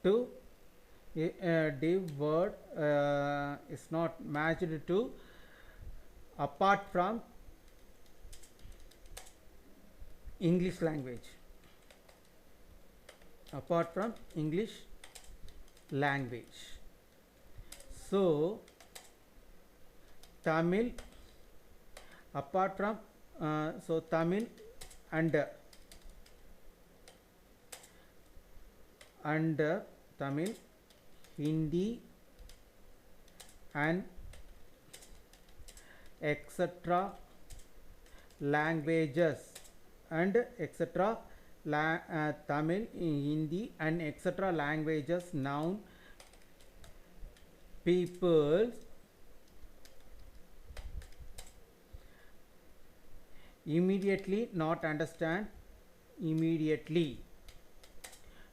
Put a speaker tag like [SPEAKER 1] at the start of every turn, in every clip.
[SPEAKER 1] to div word is not matched to apart from English language, apart from English language. So Tamil, apart from so Tamil and Tamil, Hindi and etc languages and etc Tamil, Hindi and etc languages, noun, peoples, immediately not understand, immediately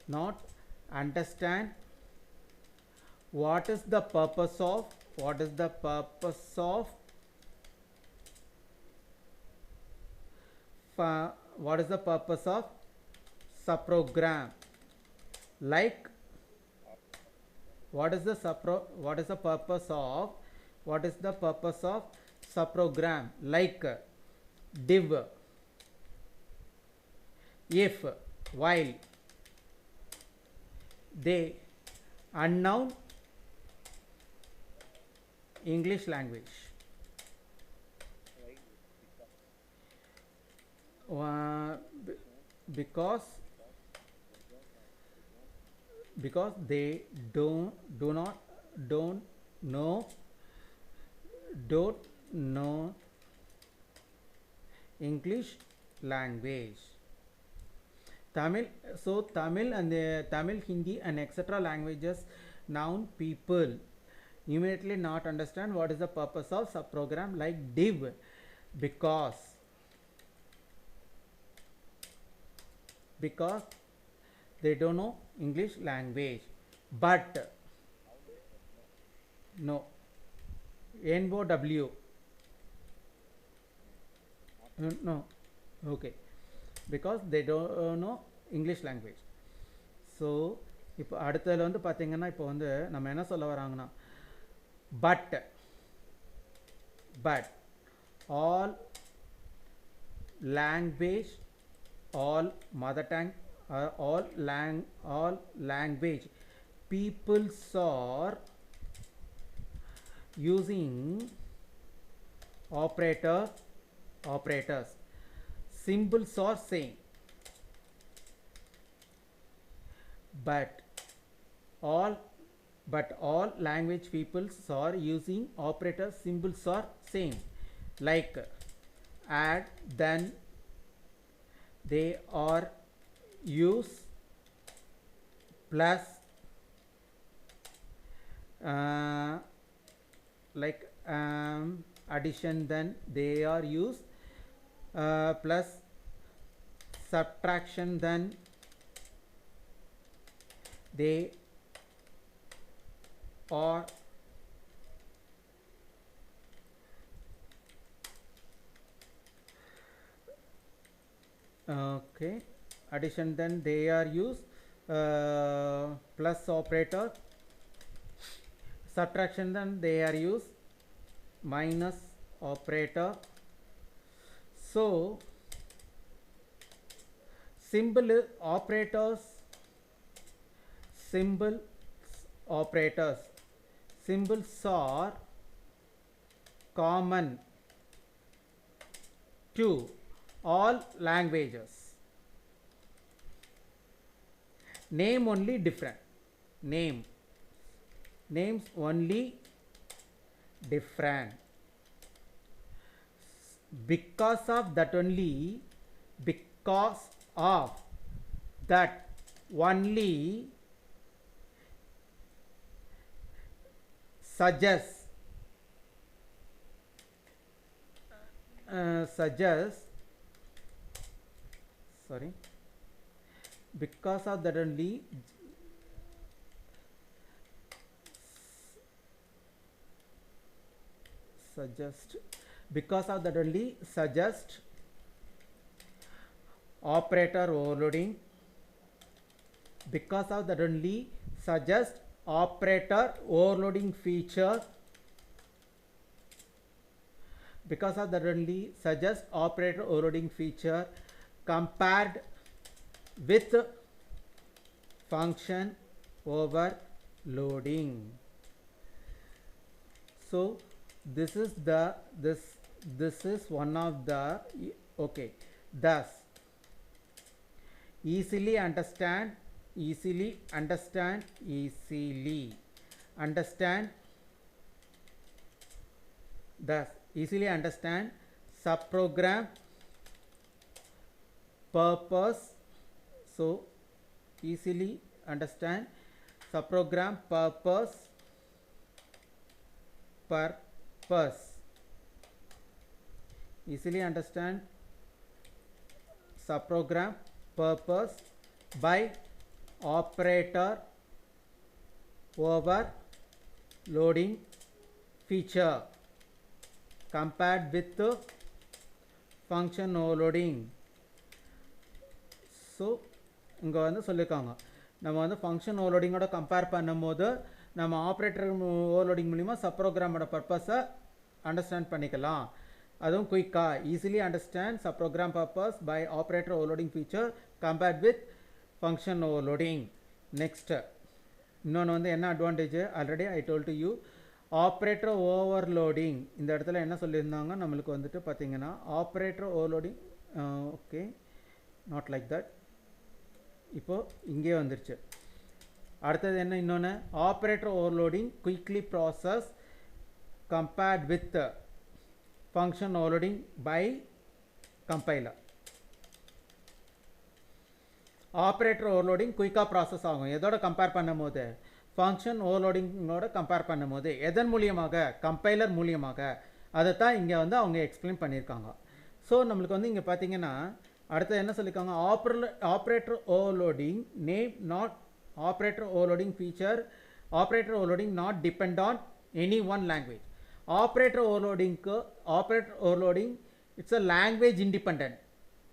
[SPEAKER 1] not understand what is the purpose of, what is the purpose of what is the purpose of subprogram, like what is the what is the purpose of, what is the purpose of subprogram, like div, if, while, they, unknown, English language. Because they do not don't know English language. Tamil, so Tamil and Tamil, Hindi and etc languages, noun, people, immediately not understand what is the purpose of subprogram, like div, because they don't know English language. But no, NOW, no, okay, because they don't know English language. So இப்போ அடுத்ததில் வந்து பார்த்திங்கன்னா இப்போ வந்து நம்ம என்ன சொல்ல வராங்கன்னா but all language, all mother tongue, all language peoples are using operators, symbols are same, but all language peoples are using operators, symbols are same, like add, then, they are use, plus like addition, then they are use, plus subtraction, then they are okay, addition, then they are use, plus operator, subtraction, then they are use minus operator. So symbol operators, symbols are common to all languages, name only different, names only different. Because of that only suggest sorry, because of that only suggest operator overloading, because of that only suggest operator overloading feature. Because of that only suggest operator overloading feature compared with function overloading. So this is one of the okay. Thus easily understand subprogram purpose. So easily understand subprogram purpose easily understand subprogram purpose by operator overloading feature compared with function overloading. So இங்கே வந்து சொல்லியிருக்காங்க நம்ம வந்து function ஓவர்லோடிங்கோட compare பண்ணும்போது நம்ம operator overloading மூலிமா சப்ரோக்ராமோட பர்பஸை understand பண்ணிக்கலாம். அதுவும் குயிக்காக easily understand subprogram purpose by operator overloading feature compared with function overloading. Next இன்னொன்று வந்து என்ன advantage already I told to you. Operator overloading இந்த இடத்துல என்ன சொல்லியிருந்தாங்க நம்மளுக்கு வந்துட்டு பார்த்தீங்கன்னா operator overloading okay not like that. இப்போது இங்கே வந்துருச்சு. அடுத்தது என்ன இன்னொன்று operator overloading quickly process compared with function overloading by compiler. Operator overloading குயிக்காக ப்ராசஸ் ஆகும் எதோட கம்பேர் பண்ணும் போது ஃபங்க்ஷன் ஓவர்லோடிங்கோட கம்பேர் பண்ணும் போது எதன் மூலியமாக கம்பைலர் மூலியமாக. அதை தான் இங்கே வந்து அவங்க எக்ஸ்பிளைன் பண்ணியிருக்காங்க. ஸோ நம்மளுக்கு வந்து இங்கே பார்த்தீங்கன்னா அடுத்து என்ன சொல்லியிருக்காங்க operator overloading name not operator overloading feature operator overloading not depend on any one language. Operator overloading it's a language independent.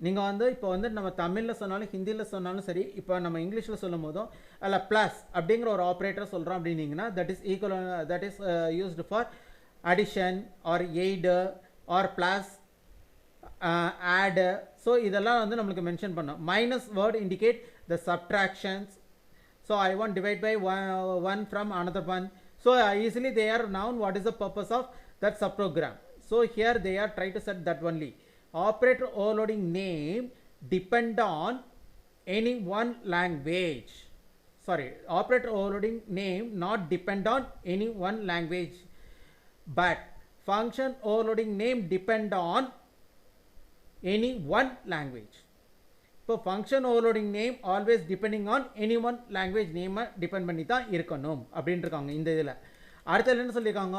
[SPEAKER 1] நீங்கள் வந்து இப்போ வந்து நம்ம தமிழில் சொன்னாலும் ஹிந்தியில் சொன்னாலும் சரி, இப்போ நம்ம இங்கிலீஷில் சொல்லும் போதும் அதில் ப்ளஸ் அப்படிங்கிற ஒரு ஆப்ரேட்டர் சொல்கிறோம் அப்படின்னீங்கன்னா that is used for addition or add or plus add. So இதெல்லாம் வந்து நம்மளுக்கு மென்ஷன் பண்ணோம். Minus word indicate the subtractions. So I want divide by one from another one. So easily they are known what is the purpose of that subprogram. So here they are trying to set that only. Operator overloading name depend on any one language. Sorry, operator overloading name not depend on any one language, but function overloading name depend on any one language. இப்போ function overloading name always depending on any one language நேமை depend பண்ணி தான் இருக்கணும் அப்படின்ட்டுருக்காங்க இந்த இதில். அடுத்தது என்ன சொல்லியிருக்காங்க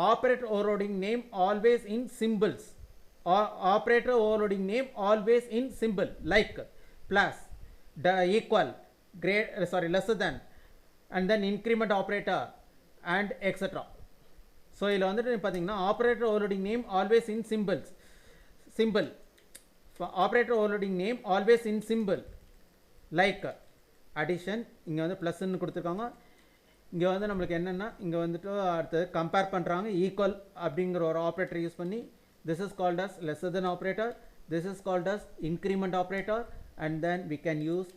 [SPEAKER 1] operator overloading name always in symbols. Operator overloading name always in simple like plus equal lesser than and then increment operator and extra. So இதில் வந்துட்டு பார்த்தீங்கன்னா operator overloading name always in simple operator overloading name always in symbol like addition. இங்கே வந்து ப்ளஸ்ன்னு கொடுத்துருக்காங்க. இங்கே வந்து நம்மளுக்கு என்னென்னா இங்கே வந்துட்டு அடுத்தது கம்பேர் பண்ணுறாங்க ஈக்குவல் அப்படிங்கிற ஒரு ஆப்ரேட்டர் யூஸ் பண்ணி. this is called as lesser than operator, this is called as increment operator, and then we can use